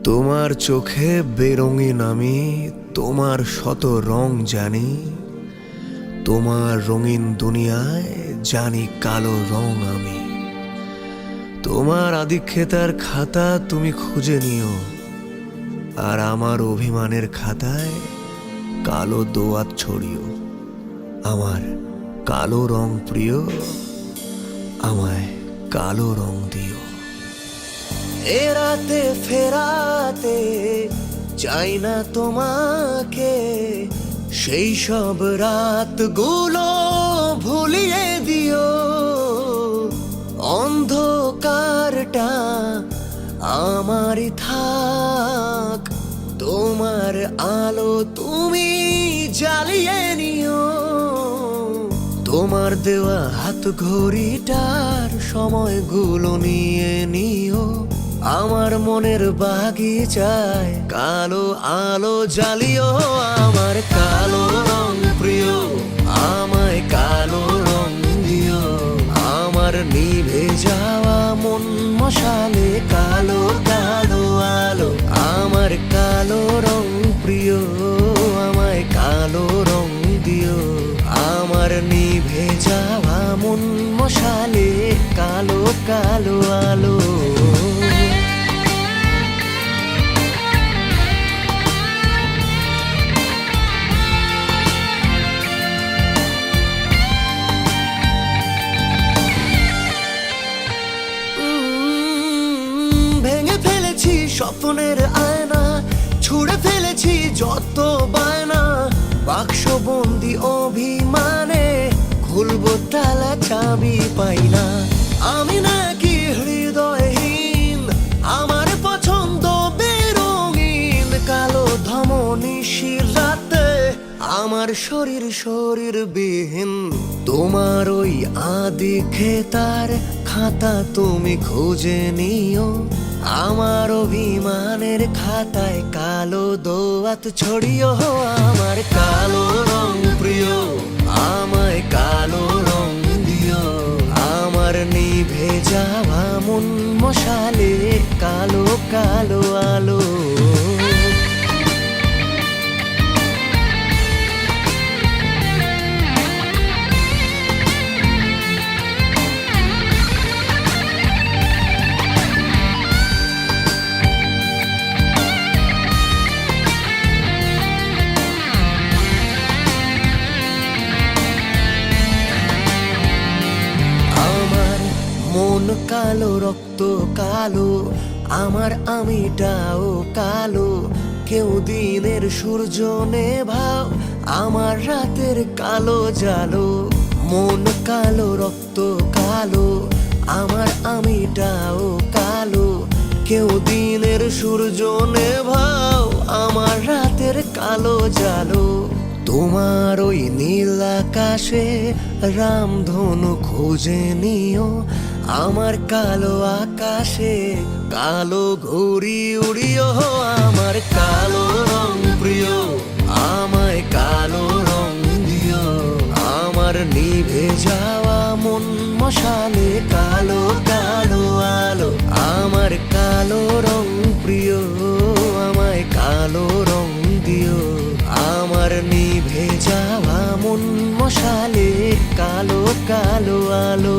তোমার চোখে বেরঙিন আমি, তোমার শত রং জানি। তোমার রঙিন দুনিয়ায় জানি কালো রং আমি। তোমার আদিক্ষেতার খাতা তুমি খুঁজে নিও, আর আমার অভিমানের খাতায় কালো দোয়াত ছড়িও। আমার কালো রং প্রিয়, আমায় কালো রং দিও। এ রাতে ফেরাতে চাই না তোমাকে, সেই সব রাতগুলো ভুলিয়ে দিও। অন্ধকারটা আমারই থাক, তোমার আলো তুমি জ্বালিয়ে নিও। তোমার দেওয়া হাত ঘড়িটার সময়গুলো নিয়ে নিও। আমার মনের বাগিচায় কালো আলো জ্বালিও। আমার কালো রং প্রিয়, আমায় কালো রং দিও। আমার নিভে যাওয়া মন মশালে কালো কালো আলো। আমার কালো রং প্রিয়, আমায় কালো রং দিও। আমার নিভে যাওয়া মন মশালে কালো কালো আলো। ভেঙে ফেলেছি স্বপ্নের আয়না, ছুঁড়ে ফেলেছি যত বায়না। বাক্সবন্দি অভিমানে খুলবো তালা, চাবি পাই না। আমি নাকি হৃদয়হীন, আমার পছন্দ বেরঙিন। কালো ধমনী রাতে আমার শরীর শরীর বিহীন। তোমার ওই আদিক্ষেতার খাতা তুমি খুঁজে নিও। আমার অভিমানের খাতায় কালো দোয়াত ছড়িও। আমার কালো রং প্রিয়, আমায় কালো রং দিও। আমার নিভে যাওয়া মন মশালে কালো কালো আলো। মন কালো, রক্ত কালো, আমার আমিটাও কালো। কেউ দিনের সূর্য নেভাও, আমার রাতের কালো জালো। মন কালো, রক্ত কালো, আমার আমিটাও কালো। কেউ দিনের সূর্য নেভাও, আমার রাতের কালো জালো। তোমার ওই নীল আকাশে রামধনু খুঁজে নিও। আমার কালো আকাশে কালো ঘুড়ি উড়িও। আমার কালো রং প্রিয়, আমায় কালো রং দিও। আমার নিভে যাওয়া মন মশালে কালো কালো আলো। আমার কালো রং প্রিয়, আমায় কালো রং দিও। আমার নিভে যাওয়া মন মশালে কালো কালো আলো।